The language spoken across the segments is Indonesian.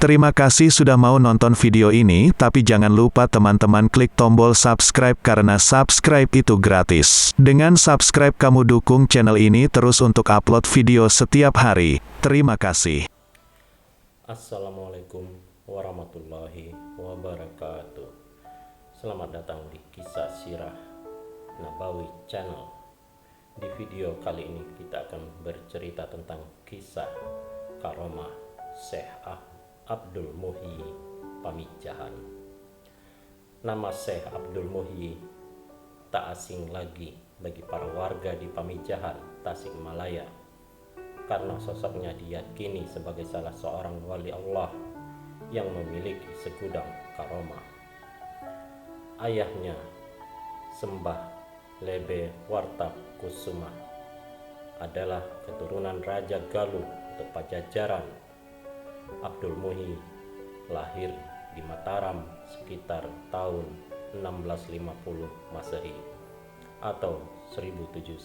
Terima kasih sudah mau nonton video ini, tapi jangan lupa teman-teman klik tombol subscribe karena subscribe itu gratis. Dengan subscribe kamu dukung channel ini terus untuk upload video setiap hari. Terima kasih. Assalamualaikum warahmatullahi wabarakatuh. Selamat datang di Kisah Sirah Nabawi Channel. Di video kali ini kita akan bercerita tentang kisah karomah Syekh Abdul Muhyi Pamijahan. Nama Syekh Abdul Muhyi tak asing lagi bagi para warga di Pamijahan, Tasikmalaya, karena sosoknya diyakini sebagai salah seorang wali Allah yang memiliki segudang karomah. Ayahnya, Sembah Lebe Wartab Kusuma, adalah keturunan Raja Galuh untuk Pajajaran. Abdul Muhyi lahir di Mataram sekitar tahun 1650 Masehi atau 1071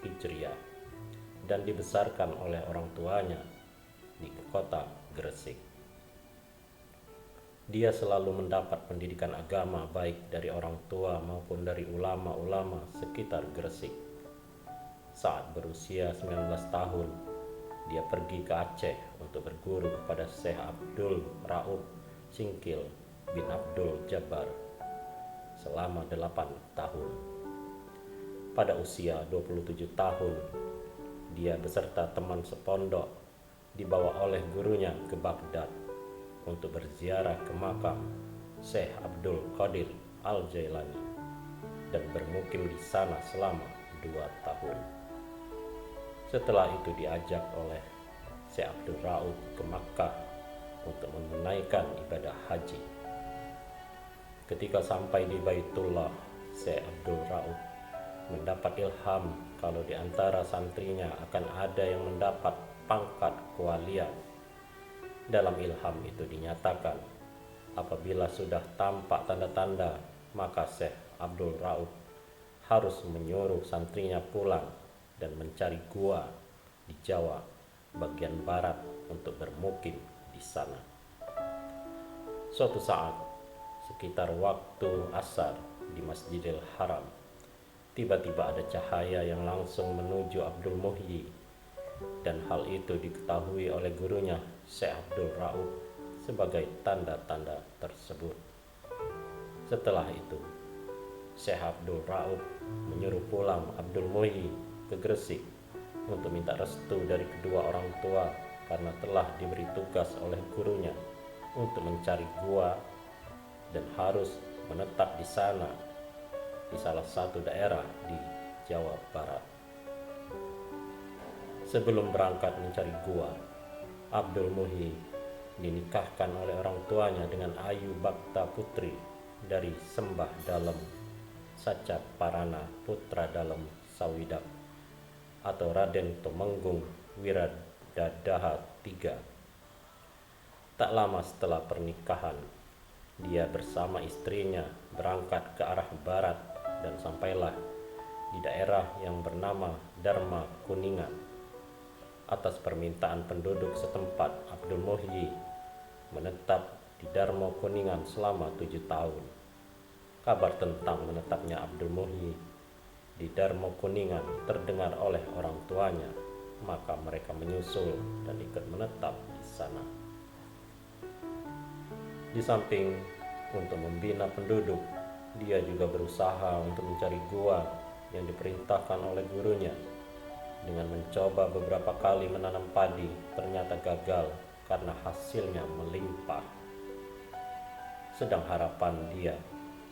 Hijriah dan dibesarkan oleh orang tuanya di kota Gresik. Dia selalu mendapat pendidikan agama baik dari orang tua maupun dari ulama-ulama sekitar Gresik. Saat berusia 19 tahun, dia pergi ke Aceh untuk berguru kepada Syekh Abdul Raub Singkil bin Abdul Jabbar selama 8 tahun. Pada usia 27 tahun, dia beserta teman sepondok dibawa oleh gurunya ke Baghdad untuk berziarah ke makam Syekh Abdul Qadir Al-Jailani dan bermukim di sana selama 2 tahun. Setelah itu diajak oleh Syekh Abdul Raub ke Makkah untuk menunaikan ibadah haji. Ketika sampai di Baitullah, Syekh Abdul Raub mendapat ilham kalau di antara santrinya akan ada yang mendapat pangkat kewalian. Dalam ilham itu dinyatakan, apabila sudah tampak tanda-tanda, maka Syekh Abdul Raub harus menyuruh santrinya pulang dan mencari gua di Jawa bagian barat untuk bermukim di sana. Suatu saat, sekitar waktu asar di Masjidil Haram, tiba-tiba ada cahaya yang langsung menuju Abdul Muhyi, dan hal itu diketahui oleh gurunya Syekh Abdul Raub sebagai tanda-tanda tersebut. Setelah itu, Syekh Abdul Raub menyuruh pulang Abdul Muhyi ke Gresik untuk minta restu dari kedua orang tua karena telah diberi tugas oleh gurunya untuk mencari gua dan harus menetap di sana di salah satu daerah di Jawa Barat. Sebelum berangkat mencari gua, Abdul Muhyi dinikahkan oleh orang tuanya dengan Ayu Bakta Putri dari Sembah Dalem Sacap Parana Putra Dalem Sawidak atau Raden Tumenggung Wiradadaha III. Tak lama setelah pernikahan, dia bersama istrinya berangkat ke arah barat dan sampailah di daerah yang bernama Dharma Kuningan. Atas permintaan penduduk setempat, Abdul Muhyi menetap di Dharma Kuningan selama 7 tahun. Kabar tentang menetapnya Abdul Muhyi di Dharma Kuningan terdengar oleh orang tuanya, maka mereka menyusul dan ikut menetap di sana. Di samping untuk membina penduduk, dia juga berusaha untuk mencari gua yang diperintahkan oleh gurunya. Dengan mencoba beberapa kali menanam padi, ternyata gagal karena hasilnya melimpah. Sedang harapan dia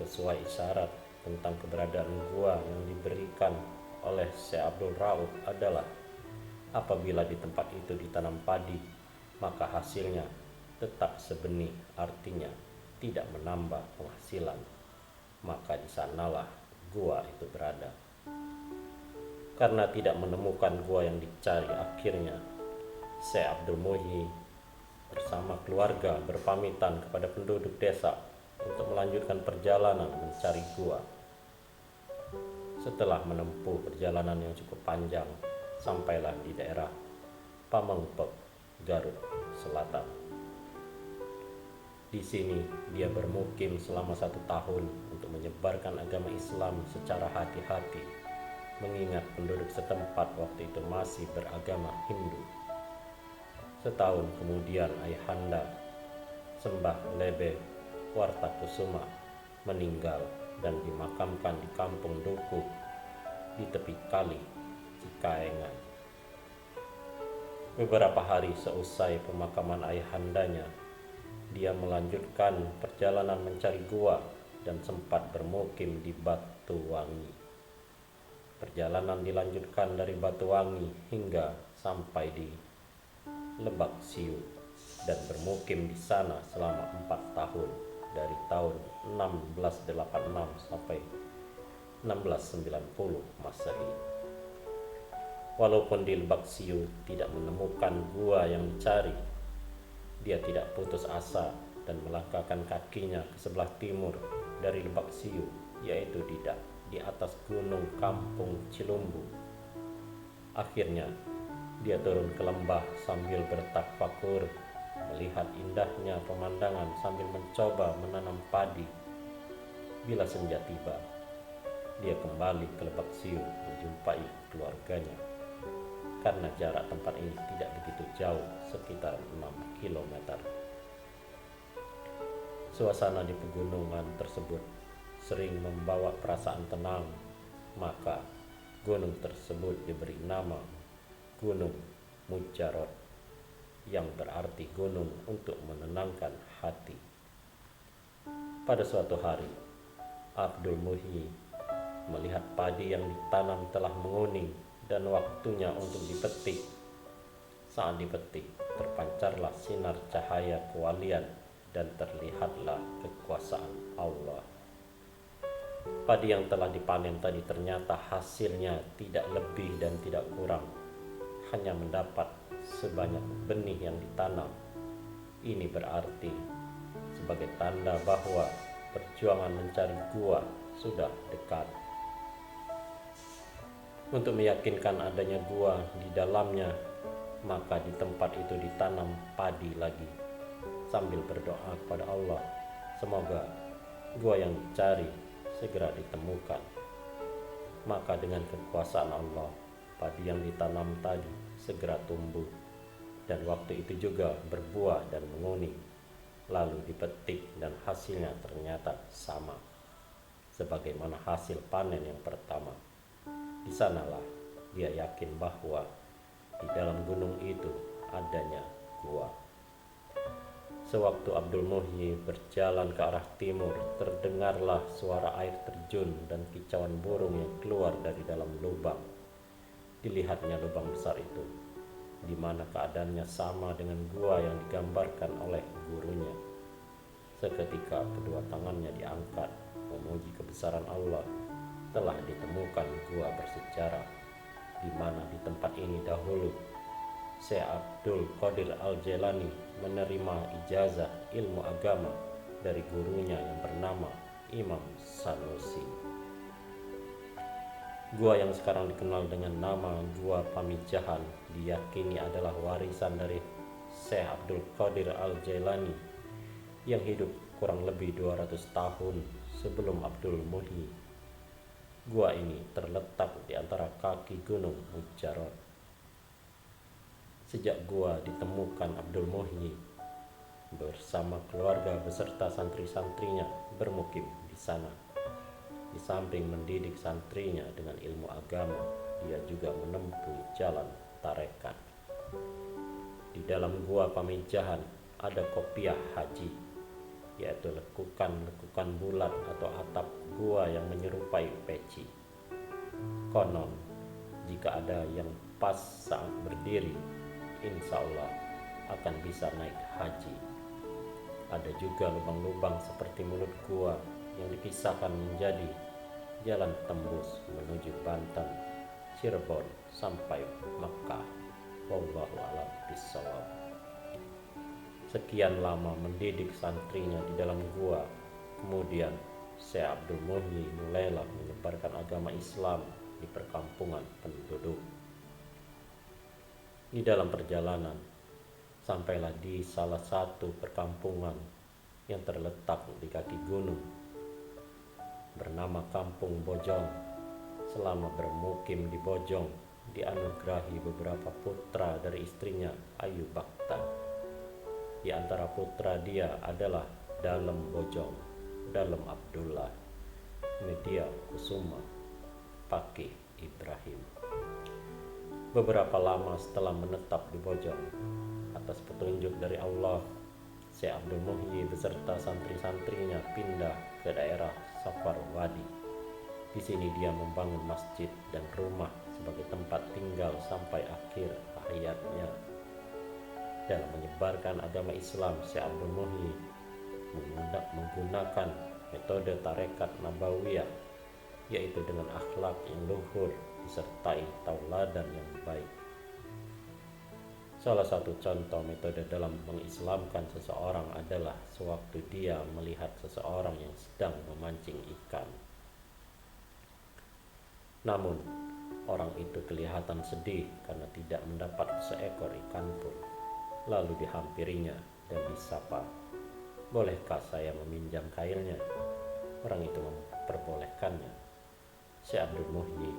sesuai isyarat tentang keberadaan gua yang diberikan oleh Syekh Abdul Raub adalah apabila di tempat itu ditanam padi, maka hasilnya tetap sebenih, artinya tidak menambah penghasilan. Maka di sanalah gua itu berada. Karena tidak menemukan gua yang dicari, akhirnya Syekh Abdul Muhyi bersama keluarga berpamitan kepada penduduk desa untuk melanjutkan perjalanan mencari gua. Setelah menempuh perjalanan yang cukup panjang, sampailah di daerah Pamengpek, Garut Selatan. Di sini dia bermukim selama 1 tahun untuk menyebarkan agama Islam secara hati-hati, mengingat penduduk setempat waktu itu masih beragama Hindu. Setahun kemudian ayahanda, Sembah Lebe Wartakusuma, meninggal dan dimakamkan di kampung Duku di tepi kali Cikaengan. Beberapa hari seusai pemakaman ayahandanya, dia melanjutkan perjalanan mencari gua dan sempat bermukim di Batuwangi. Perjalanan dilanjutkan dari Batuwangi hingga sampai di Lebak Siu dan bermukim di sana selama 4 tahun dari tahun 1686 sampai 1690 Masehi. Walaupun di Lebak Siu tidak menemukan gua yang dicari, dia tidak putus asa dan melangkahkan kakinya ke sebelah timur dari Lebak Siu, yaitu di atas gunung Kampung Cilumbu. Akhirnya, dia turun ke lembah sambil bertafakur, melihat indahnya pemandangan sambil mencoba menanam padi. Bila senja tiba, dia kembali ke Lebak Siu menjumpai keluarganya. Karena jarak tempat ini tidak begitu jauh, sekitar 6 km. Suasana di pegunungan tersebut sering membawa perasaan tenang, maka gunung tersebut diberi nama Gunung Mujarot, yang berarti gunung untuk menenangkan hati. Pada suatu hari, Abdul Muhyi melihat padi yang ditanam telah menguning dan waktunya untuk dipetik. Saat dipetik, terpancarlah sinar cahaya kewalian dan terlihatlah kekuasaan Allah. Padi yang telah dipanen tadi ternyata hasilnya tidak lebih dan tidak kurang, hanya mendapat sebanyak benih yang ditanam. Ini berarti sebagai tanda bahwa perjuangan mencari gua sudah dekat. Untuk meyakinkan adanya gua di dalamnya, maka di tempat itu ditanam padi lagi, sambil berdoa kepada Allah, semoga gua yang dicari segera ditemukan. Maka dengan kekuasaan Allah, padi yang ditanam tadi segera tumbuh, dan waktu itu juga berbuah dan menguning. Lalu dipetik dan hasilnya ternyata sama, sebagaimana hasil panen yang pertama. Di sanalah dia yakin bahwa di dalam gunung itu adanya gua. Sewaktu Abdul Muhyi berjalan ke arah timur, terdengarlah suara air terjun dan kicauan burung yang keluar dari dalam lubang. Dilihatnya lubang besar itu, di mana keadaannya sama dengan gua yang digambarkan oleh gurunya. Seketika kedua tangannya diangkat, memuji kebesaran Allah. Telah ditemukan gua bersejarah, di mana di tempat ini dahulu Syekh Abdul Qadir Al-Jailani menerima ijazah ilmu agama dari gurunya yang bernama Imam Sanusi. Gua yang sekarang dikenal dengan nama Gua Pamijahan diyakini adalah warisan dari Syekh Abdul Qadir Al-Jailani yang hidup kurang lebih 200 tahun sebelum Abdul Muhyi. Gua ini terletak di antara kaki gunung Mujarot. Sejak gua ditemukan, Abdul Muhyi bersama keluarga beserta santri-santrinya bermukim di sana. Di samping mendidik santrinya dengan ilmu agama, dia juga menempuh jalan tarekat. Di dalam gua Pamijahan ada kopiah haji, yaitu lekukan-lekukan bulat atau atap gua yang menyerupai peci. Konon, jika ada yang pas saat berdiri, insya Allah akan bisa naik haji. Ada juga lubang-lubang seperti mulut gua yang dipisahkan menjadi jalan tembus menuju Banten, Cirebon sampai Makkah. Wallahu a'lam bishawab. Sekian lama mendidik santrinya di dalam gua, kemudian Syekh Abdul Muhyi mulailah menyebarkan agama Islam di perkampungan penduduk. Di dalam perjalanan, sampailah di salah satu perkampungan yang terletak di kaki gunung bernama Kampung Bojong. Selama bermukim di Bojong, dianugerahi beberapa putra dari istrinya Ayu Bakta. Di antara putra dia adalah Dalem Bojong, Dalem Abdullah, Media Kusuma, Pakih Ibrahim. Beberapa lama setelah menetap di Bojong, atas petunjuk dari Allah, Syekh Abdul Muhyi beserta santri-santrinya pindah ke daerah Safarwadi. Di sini dia membangun masjid dan rumah sebagai tempat tinggal sampai akhir hayatnya. Dalam menyebarkan agama Islam, Syekh Abdul Muhyi menggunakan metode tarekat nabawiyah, yaitu dengan akhlak yang luhur disertai tauladan yang baik. Salah satu contoh metode dalam mengislamkan seseorang adalah sewaktu dia melihat seseorang yang sedang memancing ikan. Namun, orang itu kelihatan sedih karena tidak mendapat seekor ikan pun. Lalu dihampirinya dan disapa, "Bolehkah saya meminjam kailnya?" Orang itu memperbolehkannya. Syekh Abdul Muhyi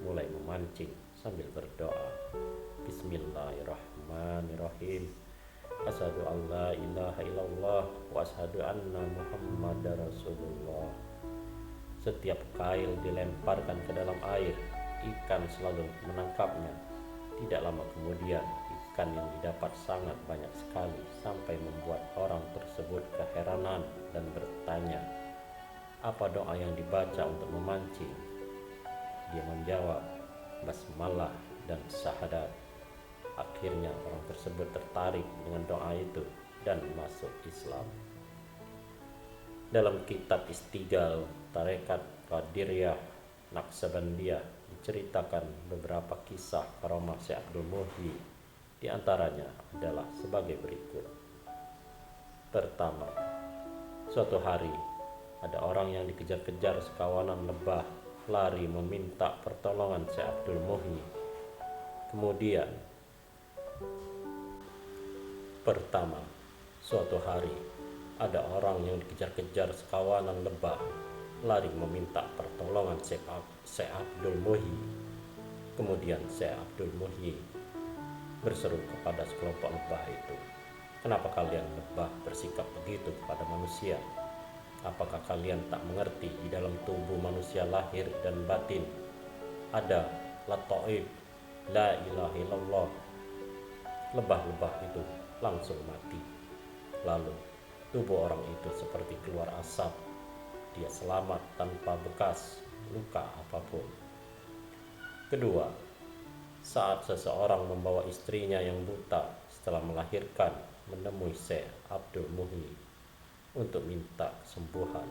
mulai memancing sambil berdoa, "Bismillahirrahmanirrahim. Asyhadu an la ilaha illallah wa asyhadu anna Muhammadar Rasulullah." Setiap kail dilemparkan ke dalam air, ikan selalu menangkapnya. Tidak lama kemudian, ikan yang didapat sangat banyak sekali sampai membuat orang tersebut keheranan dan bertanya, "Apa doa yang dibaca untuk memancing?" Dia menjawab, "Basmalah dan syahadat." Akhirnya orang tersebut tertarik dengan doa itu dan masuk Islam. Dalam kitab Istighal Tarekat Qadiriyah Naqsabandiyah diceritakan beberapa kisah karamah Syekh Abdul Muhyi. Di antaranya adalah sebagai berikut. Pertama, suatu hari ada orang yang dikejar-kejar sekawanan lebah lari meminta pertolongan Syekh Abdul Muhyi. Kemudian, suatu hari ada orang yang dikejar-kejar sekawanan lebah lari meminta pertolongan Syekh Abdul Muhyi. Kemudian Syekh Abdul Muhyi berseru kepada sekelompok lebah itu, "Kenapa kalian lebah bersikap begitu kepada manusia? Apakah kalian tak mengerti di dalam tubuh manusia lahir dan batin ada lataib, la ilaha illallah?" Lebah-lebah itu langsung mati. Lalu tubuh orang itu seperti keluar asap. Dia selamat tanpa bekas luka apapun. Kedua, saat seseorang membawa istrinya yang buta setelah melahirkan menemui Syekh Abdul Muhyi untuk minta kesembuhan.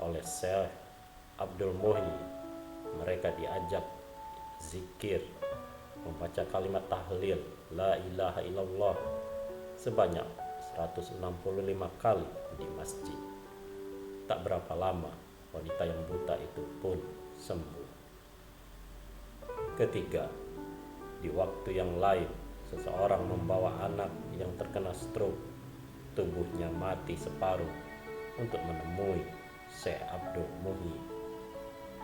Oleh Syekh Abdul Muhyi, mereka diajak zikir, membaca kalimat tahlil la ilaha illallah sebanyak 165 kali di masjid. Tak berapa lama, wanita yang buta itu pun sembuh. Ketiga, di waktu yang lain, seseorang membawa anak yang terkena stroke, tubuhnya mati separuh, untuk menemui Syekh Abdul Muhyi.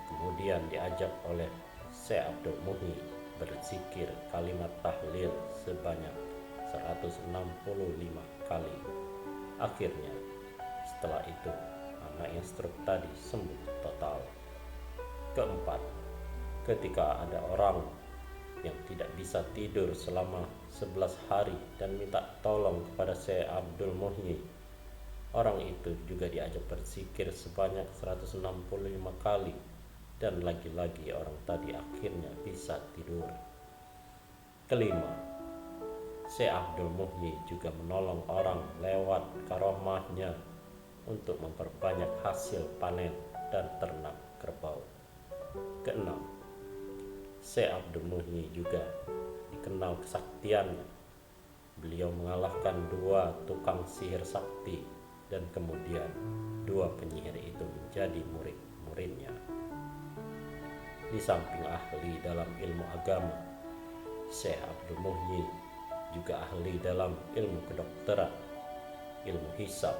Kemudian diajak oleh Syekh Abdul Muhyi berzikir kalimat tahlil sebanyak 165 kali. Akhirnya, setelah itu, anak yang stroke tadi sembuh total. Keempat, ketika ada orang yang tidak bisa tidur selama 11 hari dan minta tolong kepada Syekh Abdul Muhyi, orang itu juga diajak berzikir sebanyak 165 kali, dan lagi-lagi orang tadi akhirnya bisa tidur. Kelima, Syekh Abdul Muhyi juga menolong orang lewat karomahnya untuk memperbanyak hasil panen dan ternak kerbau. Keenam, Syekh Abdul Muhyi juga dikenal kesaktiannya. Beliau mengalahkan 2 tukang sihir sakti dan kemudian 2 penyihir itu menjadi murid-muridnya. Di samping ahli dalam ilmu agama, Syekh Abdul Muhyi juga ahli dalam ilmu kedokteran, ilmu hisab,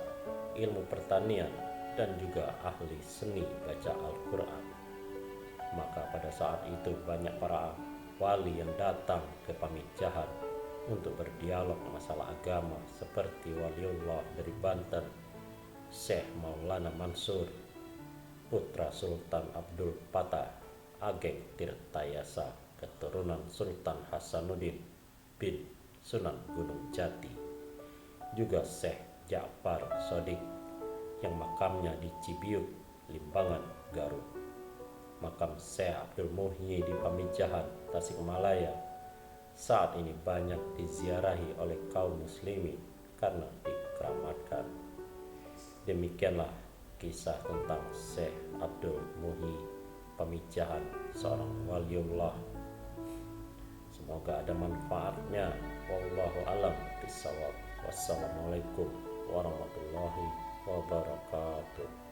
ilmu pertanian, dan juga ahli seni baca Al-Quran. Maka pada saat itu banyak para wali yang datang ke Pamijahan untuk berdialog masalah agama, seperti Waliullah dari Banten, Syekh Maulana Mansur, putra Sultan Abdul Fattah Ageng Tirtayasa, keturunan Sultan Hasanuddin bin Sunan Gunung Jati, juga Syekh Ja'far Shodiq yang makamnya di Cibiuk, Limbangan, Garut, makam Syekh Abdul Muhyi di Pamijahan, Tasikmalaya, saat ini banyak diziarahi oleh kaum muslimin karena dikeramatkan. Demikianlah kisah tentang Syekh Abdul Muhyi Pamijahan, seorang waliullah. Semoga ada manfaatnya. Wallahu alam bisawab. Wassalamualaikum warahmatullahi wabarakatuh.